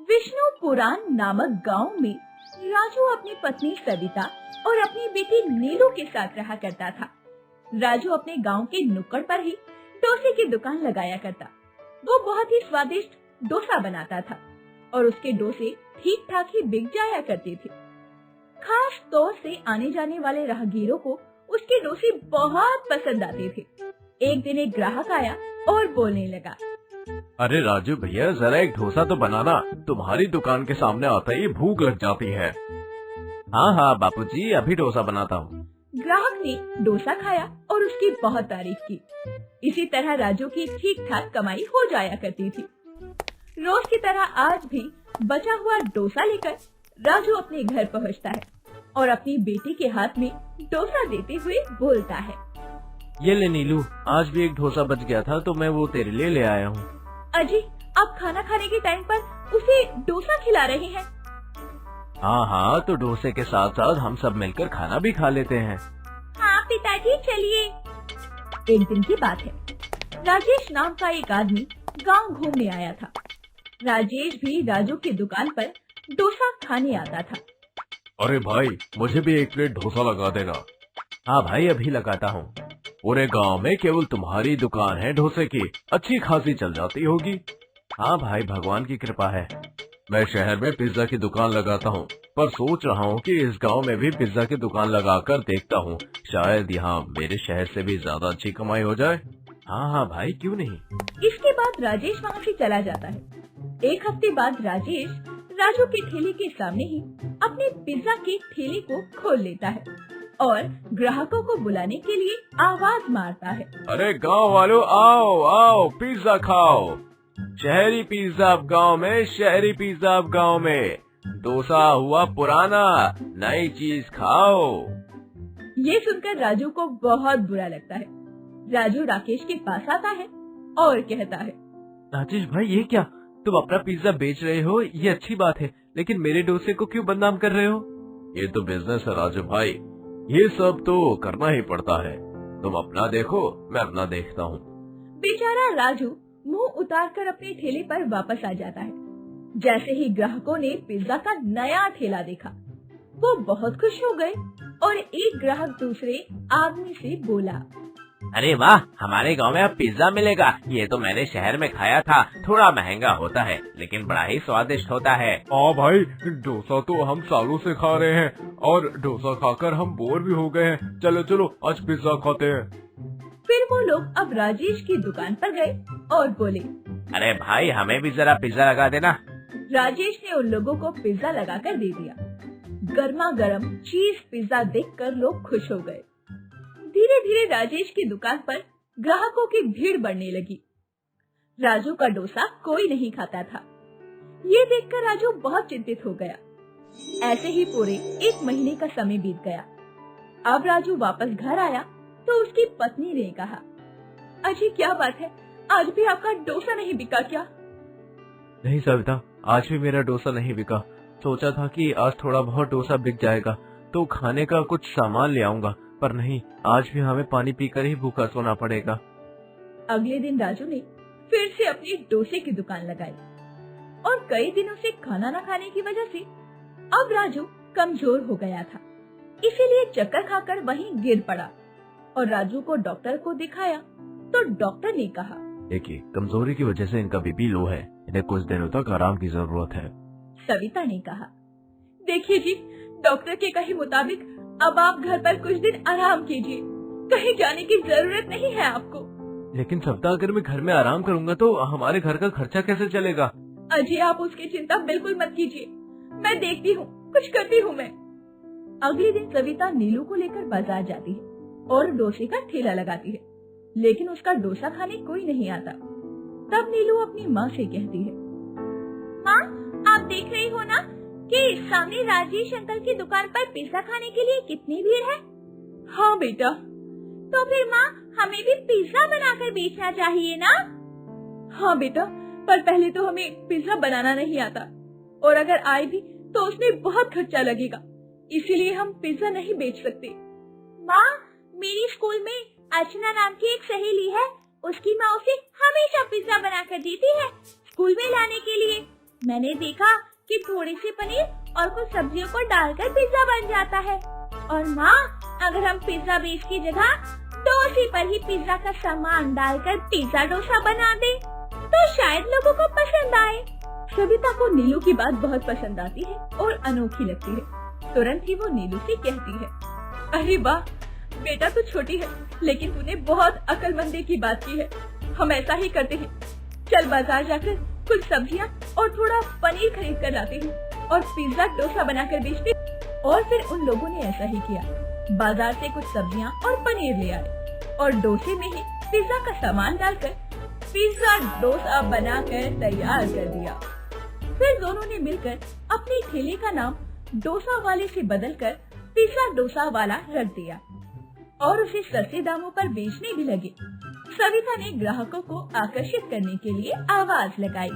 विष्णुपुराण नामक गांव में राजू अपनी पत्नी सविता और अपनी बेटी नीलू के साथ रहा करता था। राजू अपने गांव के नुक्कड़ पर ही डोसे की दुकान लगाया करता। वो बहुत ही स्वादिष्ट डोसा बनाता था और उसके डोसे ठीक ठाक ही बिक जाया करते थे। खास तौर से आने जाने वाले राहगीरों को उसके डोसे बहुत पसंद आते थे। एक दिन एक ग्राहक आया और बोलने लगा, अरे राजू भैया, जरा एक डोसा तो बनाना, तुम्हारी दुकान के सामने आते ही भूख लग जाती है। हाँ हाँ बापूजी, अभी डोसा बनाता हूँ। ग्राहक ने डोसा खाया और उसकी बहुत तारीफ की। इसी तरह राजू की ठीक ठाक कमाई हो जाया करती थी। रोज की तरह आज भी बचा हुआ डोसा लेकर राजू अपने घर पहुँचता है और अपनी बेटी के हाथ में डोसा देते हुए बोलता है, ये ले नीलू, आज भी एक डोसा बच गया था तो मैं वो तेरे लिए ले आया हूँ। अजी, आप खाना खाने के टाइम पर उसे डोसा खिला रहे हैं? हाँ हाँ, तो डोसे के साथ साथ हम सब मिलकर खाना भी खा लेते हैं। हाँ पिताजी, चलिए। एक दिन की बात है, राजेश नाम का एक आदमी गांव घूमने आया था। राजेश भी राजू की दुकान पर डोसा खाने आता था। अरे भाई, मुझे भी एक प्लेट डोसा लगा देना। हाँ भाई, अभी लगाता हूँ। पूरे गांव में केवल तुम्हारी दुकान है डोसे की, अच्छी खासी चल जाती होगी। हाँ भाई, भगवान की कृपा है। मैं शहर में पिज्जा की दुकान लगाता हूँ, पर सोच रहा हूँ कि इस गांव में भी पिज्जा की दुकान लगाकर देखता हूँ, शायद यहाँ मेरे शहर से भी ज्यादा अच्छी कमाई हो जाए। हाँ हाँ भाई, क्यों नहीं। इसके बाद राजेश वहाँ से चला जाता है। एक हफ्ते बाद राजेश राजू के ठेले के सामने ही अपने पिज्जा के ठेले को खोल लेता है और ग्राहकों को बुलाने के लिए आवाज मारता है, अरे गांव वालों, आओ आओ, पिज्जा खाओ। शहरी पिज्जा अब गांव में, शहरी पिज्जा अब गांव में। डोसा हुआ पुराना, नई चीज खाओ। ये सुनकर राजू को बहुत बुरा लगता है। राजू राकेश के पास आता है और कहता है, राजेश भाई, ये क्या, तुम अपना पिज्जा बेच रहे हो, ये अच्छी बात है, लेकिन मेरे डोसे को क्यों बदनाम कर रहे हो? ये तो बिजनेस है राजू भाई, ये सब तो करना ही पड़ता है। तुम अपना देखो, मैं अपना देखता हूँ। बेचारा राजू मुंह उतारकर अपने ठेले पर वापस आ जाता है। जैसे ही ग्राहकों ने पिज्जा का नया ठेला देखा, वो बहुत खुश हो गए और एक ग्राहक दूसरे आदमी से बोला, अरे वाह, हमारे गांव में अब पिज्जा मिलेगा। ये तो मैंने शहर में खाया था, थोड़ा महंगा होता है लेकिन बड़ा ही स्वादिष्ट होता है। हाँ भाई, डोसा तो हम सालों से खा रहे हैं और डोसा खाकर हम बोर भी हो गए हैं। चलो चलो, आज पिज्जा खाते हैं। फिर वो लोग अब राजेश की दुकान पर गए और बोले, अरे भाई, हमें भी जरा पिज्जा लगा देना। राजेश ने उन लोगों को पिज्जा लगाकर दे दिया। गर्मा गर्म चीज पिज्जा देखकर लोग खुश हो गए। धीरे धीरे राजेश की दुकान पर ग्राहकों की भीड़ बढ़ने लगी। राजू का डोसा कोई नहीं खाता था। ये देखकर राजू बहुत चिंतित हो गया। ऐसे ही पूरे 1 महीने का समय बीत गया। अब राजू वापस घर आया तो उसकी पत्नी ने कहा, अजी क्या बात है, आज भी आपका डोसा नहीं बिका क्या? नहीं सविता, आज भी मेरा डोसा नहीं बिका। सोचा था कि आज थोड़ा बहुत डोसा बिक जाएगा तो खाने का कुछ सामान ले आऊंगा, पर नहीं, आज भी हमें पानी पीकर ही भूखा सोना पड़ेगा। अगले दिन राजू ने फिर से अपनी डोसे की दुकान लगाई और कई दिनों से खाना न खाने की वजह से अब राजू कमजोर हो गया था। इसीलिए चक्कर खाकर वहीं गिर पड़ा और राजू को डॉक्टर को दिखाया तो डॉक्टर ने कहा, देखिए, कमजोरी की वजह से इनका बीपी लो है, इन्हें कुछ दिनों तक आराम की जरूरत है। सविता ने कहा, देखिए जी, डॉक्टर के कहे मुताबिक अब आप घर पर कुछ दिन आराम कीजिए, कहीं जाने की जरूरत नहीं है आपको। लेकिन सविता, अगर मैं घर में आराम करूंगा तो हमारे घर का खर्चा कैसे चलेगा? अजी, आप उसकी चिंता बिल्कुल मत कीजिए, मैं देखती हूँ, कुछ करती हूँ मैं। अगले दिन सविता नीलू को लेकर बाजार जाती है और डोसे का ठेला लगाती है, लेकिन उसका डोसा खाने कोई नहीं आता। तब नीलू अपनी माँ से कहती है, माँ, आप देख रही हो ना कि सामने राजेश अंकल की दुकान पर पिज्जा खाने के लिए कितनी भीड़ है? हाँ बेटा। तो फिर माँ, हमें भी पिज्जा बनाकर बेचना चाहिए ना? हाँ बेटा, पर पहले तो हमें पिज्जा बनाना नहीं आता और अगर आए भी तो उसमें बहुत खर्चा लगेगा, इसीलिए हम पिज्जा नहीं बेच सकते। माँ, मेरी स्कूल में अर्चना नाम की एक सहेली है, उसकी माँ उसे हमेशा पिज्जा बनाकर देती है स्कूल में लाने के लिए। मैंने देखा कि थोड़ी सी पनीर और कुछ सब्जियों को डालकर पिज्जा बन जाता है। और माँ, अगर हम पिज्जा बेस की जगह डोसे पर ही पिज्जा का सामान डालकर पिज्जा डोसा बना दे तो शायद लोगों को पसंद आए। सविता को नीलू की बात बहुत पसंद आती है और अनोखी लगती है। तुरंत ही वो नीलू से कहती है, अरे वाह बेटा, तू छोटी है लेकिन तूने बहुत अक्लमंदी की बात की है। हम ऐसा ही करते हैं, चल बाजार जाकर कुछ सब्जियां और थोड़ा पनीर खरीद कर लाते हैं और पिज्जा डोसा बनाकर बेचते। और फिर उन लोगों ने ऐसा ही किया। बाजार से कुछ सब्जियां और पनीर ले आए और डोसे में ही पिज्जा का सामान डालकर पिज्जा डोसा बनाकर तैयार कर दिया। फिर दोनों ने मिलकर अपने ठेले का नाम डोसा वाले से बदलकर पिज्जा डोसा वाला रख दिया और उसे सस्ते दामों पर बेचने भी लगे। सविता ने ग्राहकों को आकर्षित करने के लिए आवाज लगाई,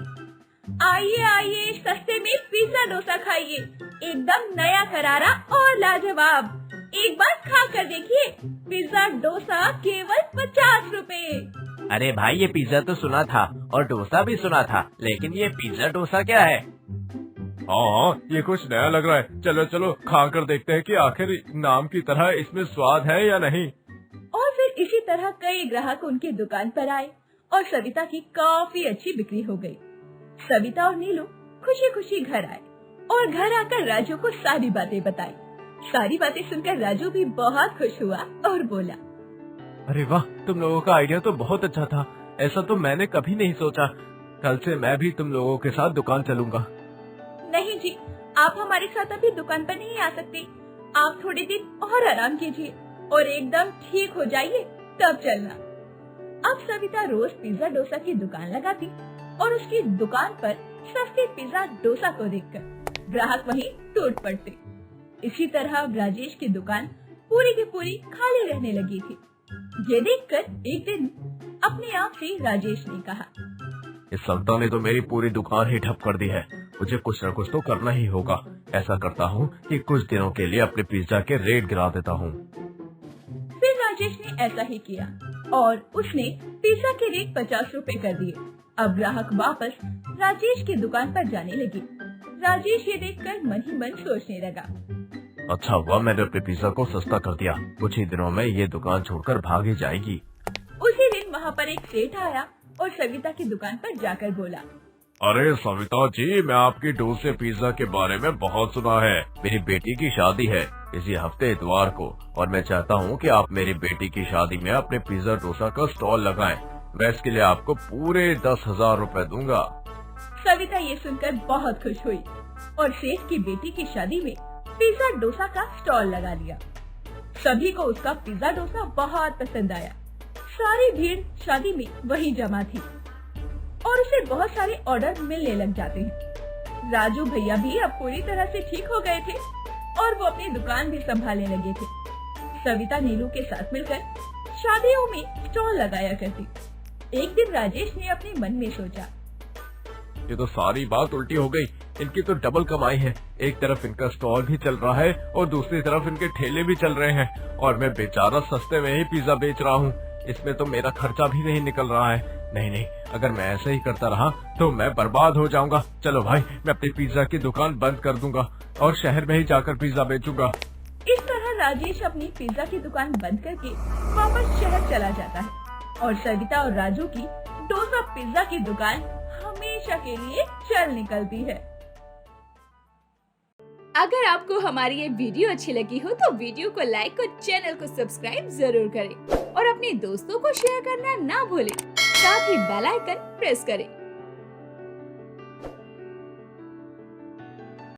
आइए आइए, सस्ते में पिज्जा डोसा खाइए, एकदम नया करारा और लाजवाब। एक बार खा कर देखिए, पिज्जा डोसा केवल 50 रुपए। अरे भाई, ये पिज्जा तो सुना था और डोसा भी सुना था, लेकिन ये पिज्जा डोसा क्या है? हाँ, ये कुछ नया लग रहा है। चलो चलो खा कर देखते हैं कि आखिर नाम की तरह इसमें स्वाद है या नहीं। और फिर इसी तरह कई ग्राहक उनकी दुकान पर आए और सविता की काफी अच्छी बिक्री हो गई। सविता और नीलू खुशी खुशी घर आए और घर आकर राजू को सारी बातें बताई। सारी बातें सुनकर राजू भी बहुत खुश हुआ और बोला, अरे वाह, तुम लोगों का आइडिया तो बहुत अच्छा था। ऐसा तो मैंने कभी नहीं सोचा। कल से मैं भी तुम लोगों के साथ दुकान चलूंगा। नहीं जी, आप हमारे साथ अभी दुकान पर नहीं आ सकते। आप थोड़े दिन और आराम कीजिए और एकदम ठीक हो जाइए तब चलना। अब सविता रोज पिज्जा डोसा की दुकान लगाती और उसकी दुकान पर सस्ते पिज्जा डोसा को देखकर ग्राहक वहीं टूट पड़ते। इसी तरह अब राजेश की दुकान पूरी की पूरी खाली रहने लगी थी। ये देखकर एक दिन अपने आप से राजेश ने कहा, इस सविता ने तो मेरी पूरी दुकान ही ठप कर दी है। मुझे कुछ न कुछ तो करना ही होगा। ऐसा करता हूँ कि कुछ दिनों के लिए अपने पिज्जा के रेट गिरा देता हूँ। फिर राजेश ने ऐसा ही किया और उसने पिज्जा के रेट 50 रुपए कर दिए। अब ग्राहक वापस राजेश की दुकान पर जाने लगे। राजेश ये देखकर मन ही मन सोचने लगा, अच्छा हुआ मैंने अपने पिज्जा को सस्ता कर दिया। कुछ ही दिनों में ये दुकान छोड़कर भाग ही जाएगी। उसी दिन वहाँ पर एक सेठ आया और सविता की दुकान पर जाकर बोला, अरे सविता जी, मैं आपकी डोसे पिज्जा के बारे में बहुत सुना है। मेरी बेटी की शादी है इसी हफ्ते इतवार को और मैं चाहता हूँ कि आप मेरी बेटी की शादी में अपने पिज्जा डोसा का स्टॉल लगाएं। मैं इसके लिए आपको पूरे 10,000 रुपए दूंगा। सविता ये सुनकर बहुत खुश हुई और सेठ की बेटी की शादी में पिज्जा डोसा का स्टॉल लगा दिया। सभी को उसका पिज्जा डोसा बहुत पसंद आया। सारी भीड़ शादी में वहीं जमा थी और उसे बहुत सारे ऑर्डर मिलने लग जाते हैं। राजू भैया भी अब पूरी तरह से ठीक हो गए थे और वो अपनी दुकान भी संभालने लगे थे। सविता नीलू के साथ मिलकर शादियों में स्टॉल लगाया करती। एक दिन राजेश ने अपने मन में सोचा, ये तो सारी बात उल्टी हो गई। इनकी तो डबल कमाई है। एक तरफ इनका स्टॉल भी चल रहा है और दूसरी तरफ इनके ठेले भी चल रहे हैं और मैं बेचारा सस्ते में ही पिज्जा बेच रहा हूँ। इसमें तो मेरा खर्चा भी नहीं निकल रहा है। नहीं, अगर मैं ऐसे ही करता रहा तो मैं बर्बाद हो जाऊंगा। चलो भाई, मैं अपनी पिज्जा की दुकान बंद कर दूंगा और शहर में ही जाकर पिज्जा बेचूंगा। इस तरह राजेश अपनी पिज्जा की दुकान बंद करके वापस शहर चला जाता है और सविता और राजू की डोसा पिज्जा की दुकान हमेशा के लिए चल निकलती है। अगर आपको हमारी ये वीडियो अच्छी लगी हो तो वीडियो को लाइक और चैनल को सब्सक्राइब जरूर करें और अपने दोस्तों को शेयर करना ना भूलें। साथ ही बेल आइकन प्रेस करें